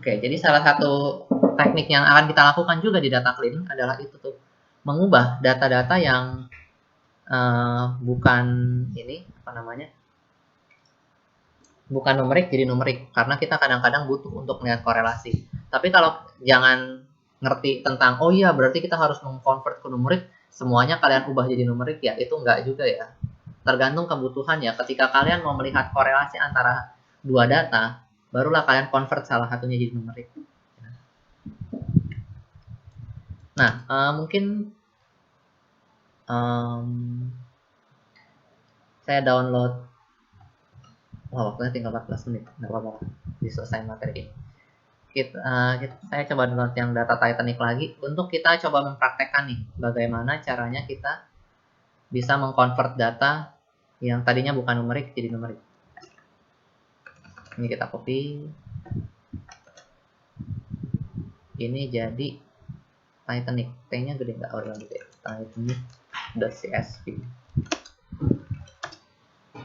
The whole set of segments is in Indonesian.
Oke, jadi salah satu teknik yang akan kita lakukan juga di data cleaning adalah itu tuh, mengubah data-data yang bukan ini apa namanya, bukan numerik jadi numerik, karena kita kadang-kadang butuh untuk melihat korelasi. Tapi kalau jangan ngerti tentang oh iya berarti kita harus mengkonvert ke numerik, semuanya kalian ubah jadi numerik, ya itu enggak juga ya. Tergantung kebutuhan ya. Ketika kalian mau melihat korelasi antara dua data, barulah kalian convert salah satunya jadi numerik. Nah, mungkin saya download. Wah, waktunya tinggal 14 menit. Nggak apa-apa, diselesaikan materi ini. Saya coba download yang data Titanic lagi untuk kita coba mempraktekkan nih bagaimana caranya kita bisa mengkonvert data yang tadinya bukan numerik jadi numerik. Ini kita copy. Ini jadi Titanic. T-nya gede nggak? Oh, gede. Titanic.csv.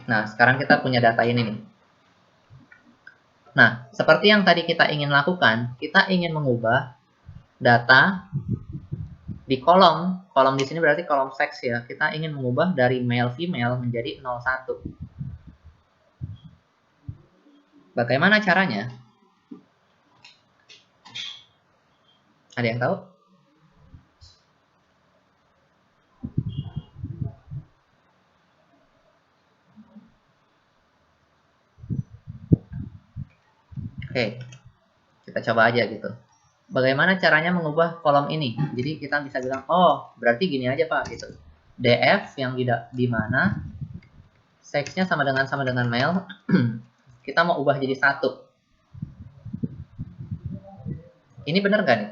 Nah, sekarang kita punya data ini nih. Nah, seperti yang tadi kita ingin lakukan, kita ingin mengubah data di kolom di sini berarti kolom seks ya. Kita ingin mengubah dari male female menjadi 01. Bagaimana caranya? Ada yang tahu? Oke, kita coba aja gitu. Bagaimana caranya mengubah kolom ini? Jadi kita bisa bilang, oh berarti gini aja Pak gitu. DF yang di mana seksnya sama dengan male, kita mau ubah jadi 1. Ini benar gak nih?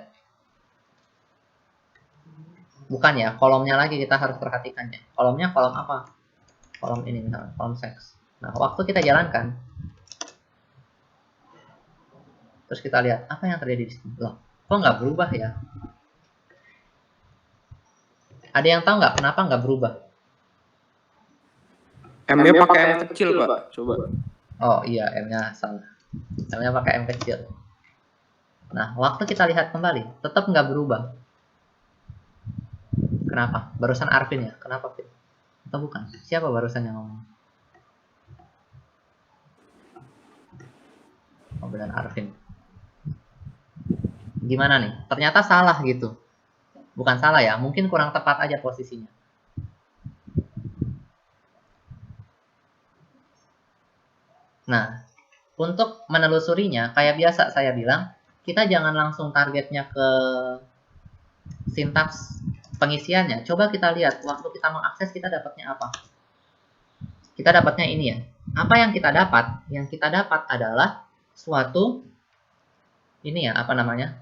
Bukan ya, kolomnya lagi kita harus perhatikannya. Kolomnya kolom apa? Kolom ini misalnya, kolom seks. Nah, waktu kita jalankan, terus kita lihat apa yang terjadi di sini. Loh, kok nggak berubah ya? Ada yang tahu nggak kenapa nggak berubah? M-nya pakai M kecil, Pak. Coba. Oh iya, M-nya salah. M-nya pakai M kecil. Nah, waktu kita lihat kembali, tetap nggak berubah. Kenapa? Barusan Arvin ya? Kenapa, Vin? Atau bukan? Siapa barusan yang ngomong? Oh, benar Arvin. Gimana nih? Ternyata salah gitu. Bukan salah ya, mungkin kurang tepat aja posisinya. Nah, untuk menelusurinya, kayak biasa saya bilang, kita jangan langsung targetnya ke sintaks pengisiannya. Coba kita lihat, waktu kita mengakses kita dapatnya apa. Kita dapatnya ini ya. Apa yang kita dapat? Yang kita dapat adalah suatu, ini ya, apa namanya?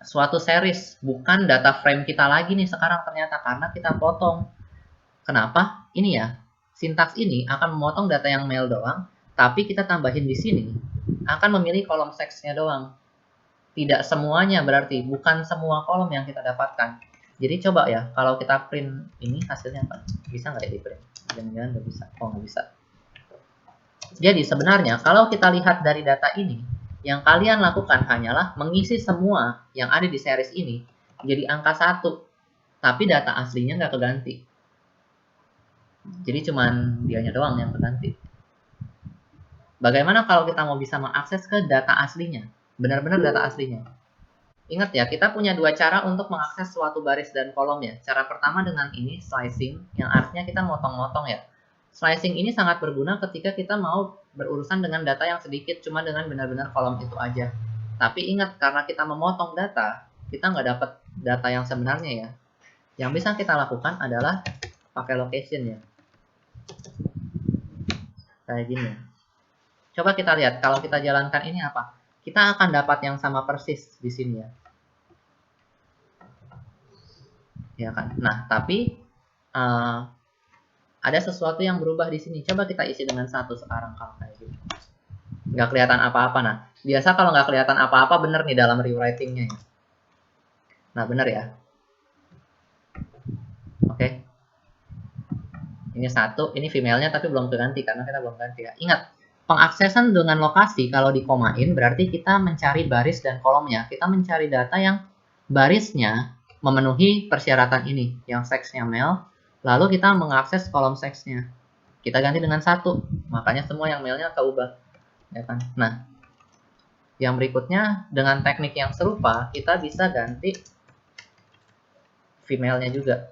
Suatu series, bukan data frame kita lagi nih sekarang ternyata, karena kita potong. Kenapa? Ini ya, sintaks ini akan memotong data yang male doang, tapi kita tambahin di sini akan memilih kolom seksnya doang. Tidak semuanya berarti, bukan semua kolom yang kita dapatkan. Jadi coba ya, kalau kita print ini hasilnya apa? Bisa nggak ya di print? Jangan-jangan nggak bisa. Oh, nggak bisa. Jadi sebenarnya kalau kita lihat dari data ini, yang kalian lakukan hanyalah mengisi semua yang ada di series ini jadi angka 1, tapi data aslinya nggak keganti. Jadi cuman dianya doang yang keganti. Bagaimana kalau kita mau bisa mengakses ke data aslinya? Benar-benar data aslinya. Ingat ya, kita punya dua cara untuk mengakses suatu baris dan kolom ya. Cara pertama dengan ini, slicing, yang artinya kita motong-motong ya. Slicing ini sangat berguna ketika kita mau berurusan dengan data yang sedikit, cuma dengan benar-benar kolom itu aja. Tapi ingat, karena kita memotong data, kita nggak dapat data yang sebenarnya ya. Yang bisa kita lakukan adalah pakai location ya. Kayak gini ya. Coba kita lihat, kalau kita jalankan ini apa? Kita akan dapat yang sama persis di sini ya. Ya kan? Nah, tapi ada sesuatu yang berubah di sini. Coba kita isi dengan 1 sekarang kalau kayak gitu. Nggak kelihatan apa-apa. Nah, biasa kalau nggak kelihatan apa-apa bener nih dalam rewriting-nya ya. Nah, bener ya. Oke. Ini 1, ini female-nya tapi belum keganti karena kita belum ganti ya. Ingat, pengaksesan dengan lokasi kalau dikomain berarti kita mencari baris dan kolomnya. Kita mencari data yang barisnya memenuhi persyaratan ini, yang seksnya male, lalu kita mengakses kolom seksnya. Kita ganti dengan 1, makanya semua yang male-nya keubah, ya kan? Nah, yang berikutnya dengan teknik yang serupa kita bisa ganti female-nya juga.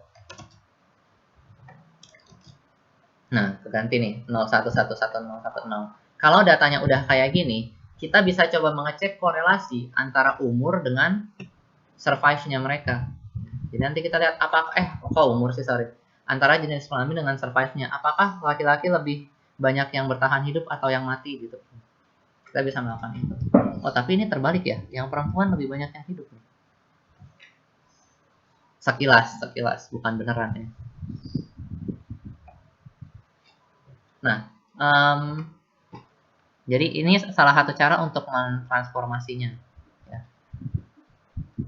Nah, keganti nih 0111010. Kalau datanya udah kayak gini, kita bisa coba mengecek korelasi antara umur dengan survive-nya mereka. Jadi nanti kita lihat apakah umur sih, sorry. Antara jenis kelamin dengan survive-nya. Apakah laki-laki lebih banyak yang bertahan hidup atau yang mati gitu. Kita bisa melakukan itu. Oh, tapi ini terbalik ya. Yang perempuan lebih banyak yang hidup nih. Sekilas, bukan beneran ya. Nah, jadi ini salah satu cara untuk mentransformasinya. Ya.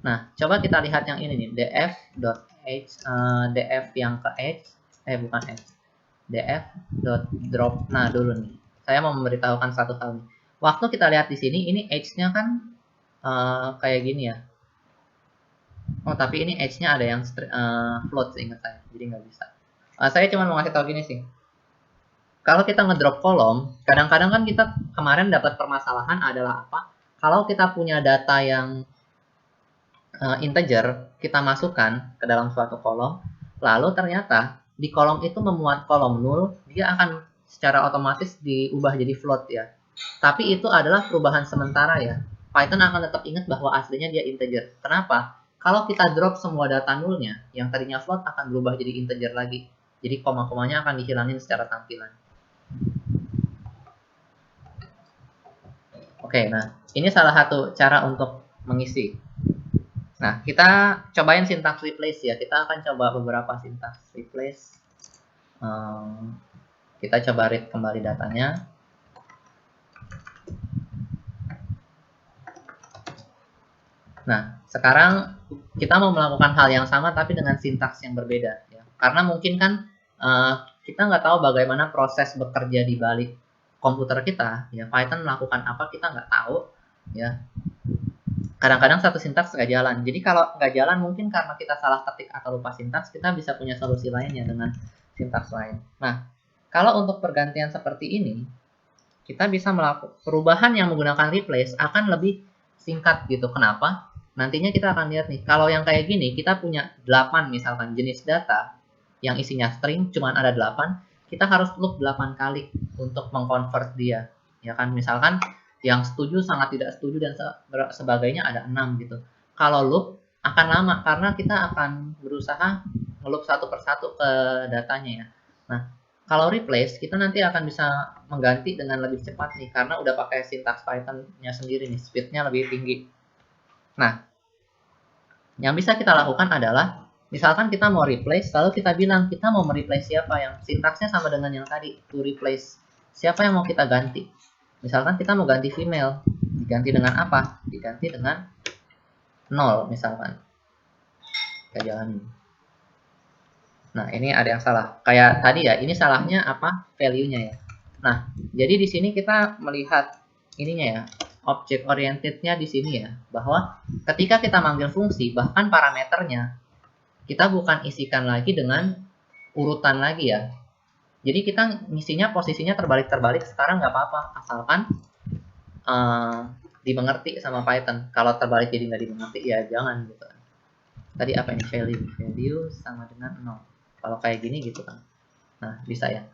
Nah, coba kita lihat yang ini nih, df.h, df yang ke h, bukan h, df.drop. Nah, dulu nih, saya mau memberitahukan satu hal nih. Waktu kita lihat di sini, ini h-nya kan kayak gini ya. Oh, tapi ini h-nya ada yang float, seingat saya, jadi nggak bisa. Saya cuma mau ngasih tahu gini sih. Kalau kita ngedrop kolom, kadang-kadang kan kita kemarin dapat permasalahan adalah apa? Kalau kita punya data yang integer, kita masukkan ke dalam suatu kolom, lalu ternyata di kolom itu memuat kolom null, dia akan secara otomatis diubah jadi float ya. Tapi itu adalah perubahan sementara ya. Python akan tetap ingat bahwa aslinya dia integer. Kenapa? Kalau kita drop semua data nullnya, yang tadinya float akan berubah jadi integer lagi. Jadi koma-komanya akan dihilangin secara tampilan. Oke, nah ini salah satu cara untuk mengisi. Nah, kita cobain sintaks replace ya. Kita akan coba beberapa sintaks replace. Kita coba read kembali datanya. Nah, sekarang kita mau melakukan hal yang sama tapi dengan sintaks yang berbeda ya. Karena mungkin kan kita nggak tahu bagaimana proses bekerja di balik komputer kita ya. Python melakukan apa kita nggak tahu ya. Kadang-kadang satu sintaks nggak jalan. Jadi kalau nggak jalan mungkin karena kita salah ketik atau lupa sintaks, kita bisa punya solusi lainnya dengan sintaks lain. Nah, kalau untuk pergantian seperti ini, kita bisa melakukan perubahan yang menggunakan replace akan lebih singkat gitu. Kenapa? Nantinya kita akan lihat nih, kalau yang kayak gini, kita punya 8 misalkan jenis data yang isinya string, cuman ada 8, kita harus loop 8 kali untuk mengconvert dia. Ya kan, misalkan yang setuju, sangat tidak setuju, dan sebagainya ada 6 gitu. Kalau loop akan lama, karena kita akan berusaha ngeloop satu persatu ke datanya ya. Nah, kalau replace, kita nanti akan bisa mengganti dengan lebih cepat nih, karena udah pakai sintaks Python-nya sendiri nih, speed-nya lebih tinggi. Nah, yang bisa kita lakukan adalah, misalkan kita mau replace, lalu kita bilang kita mau mereplace siapa, yang sintaksnya sama dengan yang tadi, to replace. Siapa yang mau kita ganti? Misalkan kita mau ganti female, diganti dengan apa? Diganti dengan 0 misalkan. Kita jalanin. Nah, ini ada yang salah. Kayak tadi ya, ini salahnya apa? Value-nya ya. Nah, jadi di sini kita melihat ininya ya, object oriented-nya di sini ya, bahwa ketika kita manggil fungsi, bahkan parameternya kita bukan isikan lagi dengan urutan lagi ya. Jadi kita ngisinya posisinya terbalik-terbalik sekarang nggak apa-apa, asalkan dimengerti sama Python. Kalau terbalik jadi nggak dimengerti ya jangan gitu. Tadi apa ini, value sama dengan 0. Kalau kayak gini gitu kan. Nah, bisa ya.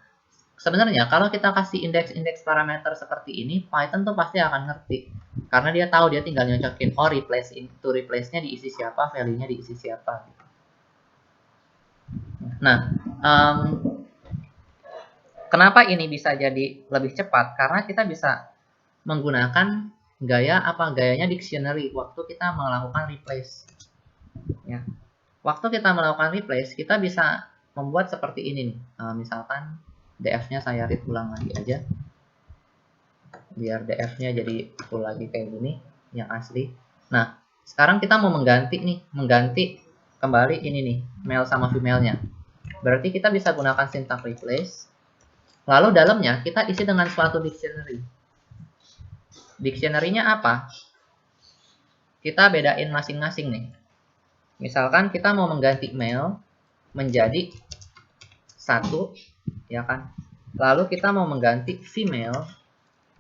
Sebenarnya kalau kita kasih indeks-indeks parameter seperti ini, Python tuh pasti akan ngerti. Karena dia tahu, dia tinggal nyocokin, oh replace-nya diisi siapa, value-nya diisi siapa. Nah, kenapa ini bisa jadi lebih cepat? Karena kita bisa menggunakan gayanya dictionary waktu kita melakukan replace. Ya. Waktu kita melakukan replace, kita bisa membuat seperti ini nih. Misalkan df-nya saya read ulang lagi aja. Biar df-nya jadi full lagi kayak gini, yang asli. Nah, sekarang kita mau mengganti kembali ini nih, male sama female-nya. Berarti kita bisa gunakan sintaks replace. Lalu dalamnya kita isi dengan suatu dictionary. Dictionary-nya apa? Kita bedain masing-masing nih. Misalkan kita mau mengganti male menjadi 1, ya kan? Lalu kita mau mengganti female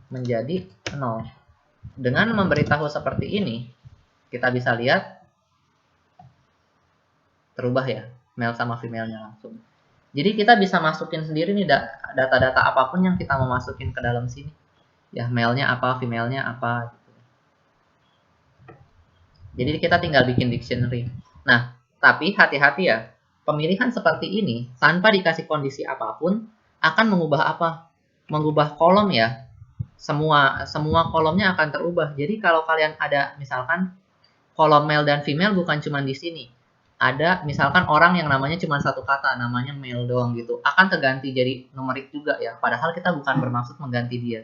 menjadi 0. Dengan memberitahu seperti ini, kita bisa lihat terubah ya, male sama female-nya langsung. Jadi kita bisa masukin sendiri nih data-data apapun yang kita mau masukin ke dalam sini. Ya, male-nya apa, female-nya apa gitu. Jadi kita tinggal bikin dictionary. Nah, tapi hati-hati ya. Pemilihan seperti ini tanpa dikasih kondisi apapun akan mengubah apa? Mengubah kolom ya. Semua kolomnya akan terubah. Jadi kalau kalian ada misalkan kolom male dan female bukan cuma di sini. Ada misalkan orang yang namanya cuma satu kata, namanya male doang gitu. Akan terganti jadi numerik juga ya. Padahal kita bukan bermaksud mengganti dia.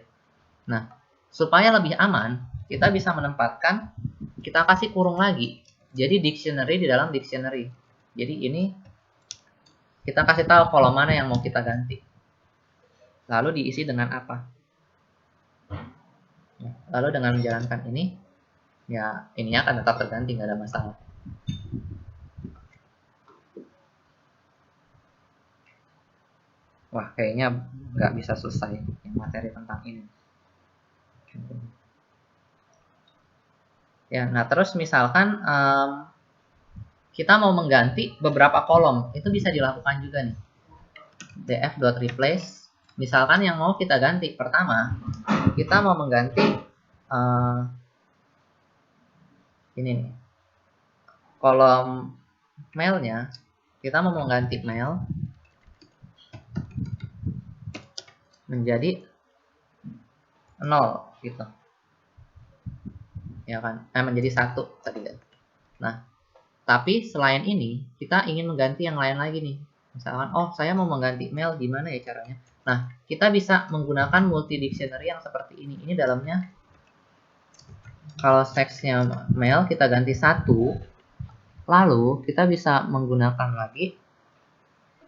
Nah, supaya lebih aman, kita bisa menempatkan, kita kasih kurung lagi. Jadi dictionary di dalam dictionary. Jadi ini kita kasih tahu kolom mana yang mau kita ganti. Lalu diisi dengan apa? Lalu dengan menjalankan ini, ya ini akan tetap terganti, nggak ada masalah. Wah, kayaknya nggak bisa selesai yang materi tentang ini. Ya, nah terus misalkan kita mau mengganti beberapa kolom, itu bisa dilakukan juga nih. df.replace, misalkan yang mau kita ganti, pertama kita mau mengganti ini nih, kolom mailnya, kita mau mengganti mail menjadi 0 gitu, ya kan? Menjadi 1 tadi kan. Nah, tapi selain ini kita ingin mengganti yang lain lagi nih. Misalkan, oh saya mau mengganti mail, gimana ya caranya? Nah, kita bisa menggunakan multi dictionary yang seperti ini. Ini dalamnya, kalau seksnya mail kita ganti 1, lalu kita bisa menggunakan lagi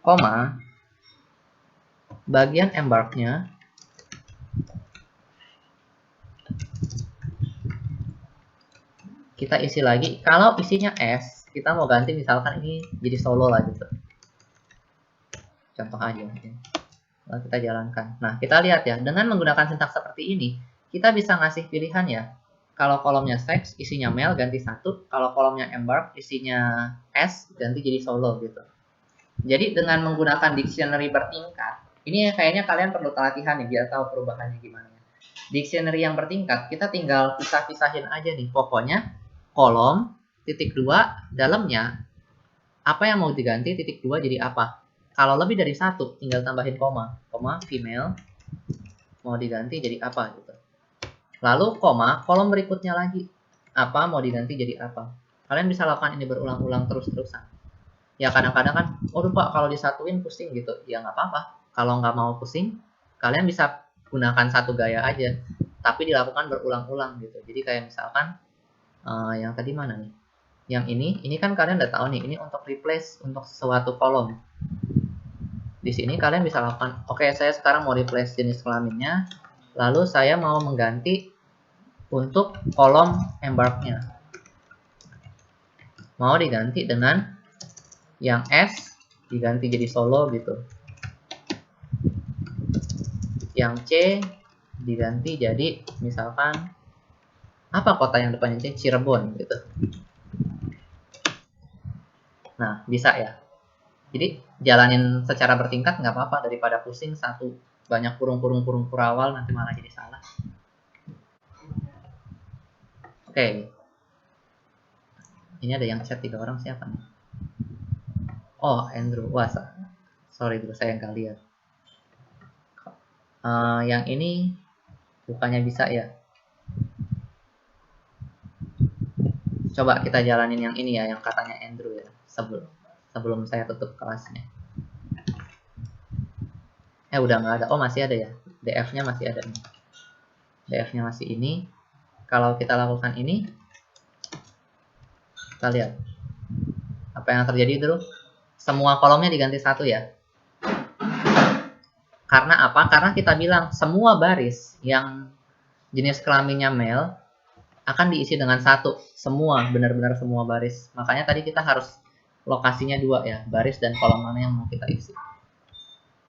koma, bagian embarknya kita isi lagi. Kalau isinya S, kita mau ganti misalkan ini jadi solo lah gitu. Contoh aja. Lalu kita jalankan. Nah, kita lihat ya, dengan menggunakan sintaks seperti ini, kita bisa ngasih pilihan ya. Kalau kolomnya seks, isinya male, ganti 1. Kalau kolomnya embark, isinya S, ganti jadi solo gitu. Jadi dengan menggunakan dictionary bertingkat, ini kayaknya kalian perlu latihan nih, biar tahu perubahannya gimana. Dictionary yang bertingkat, kita tinggal pisah-pisahin aja nih. Pokoknya, kolom, titik 2, dalamnya, apa yang mau diganti, titik 2 jadi apa. Kalau lebih dari 1, tinggal tambahin koma. Koma, female, mau diganti jadi apa gitu. Lalu koma, kolom berikutnya lagi. Apa mau diganti jadi apa. Kalian bisa lakukan ini berulang-ulang terus-terusan. Ya kadang-kadang kan, waduh pak kalau disatuin pusing gitu. Ya nggak apa-apa. Kalau nggak mau pusing, kalian bisa gunakan satu gaya aja. Tapi dilakukan berulang-ulang gitu. Jadi kayak misalkan, yang tadi mana nih? Yang ini kan kalian udah tahu nih, ini untuk replace untuk suatu kolom. Di sini kalian bisa lakukan, oke saya sekarang mau replace jenis kelaminnya, lalu saya mau mengganti untuk kolom embarknya. Mau diganti dengan yang S, diganti jadi solo gitu. Yang C, diganti jadi misalkan, apa kota yang depannya C? Cirebon gitu. Nah, bisa ya. Jadi jalanin secara bertingkat nggak apa-apa daripada pusing satu banyak kurung awal nanti malah jadi salah. Oke. Ini ada yang chat 3 orang, siapa nih? Oh, Andrew. Wah, sorry dulu saya nggak lihat. Yang ini bukannya bisa ya. Coba kita jalanin yang ini ya, yang katanya Andrew ya, sebelum saya tutup kelasnya. Udah nggak ada. Oh, masih ada ya. DF-nya masih ada nih. DF-nya masih ini. Kalau kita lakukan ini, kita lihat apa yang terjadi dulu. Semua kolomnya diganti 1 ya. Karena apa? Karena kita bilang semua baris yang jenis kelaminnya male akan diisi dengan satu. Semua, benar-benar semua baris. Makanya tadi kita harus lokasinya dua ya, baris dan kolom mana yang mau kita isi.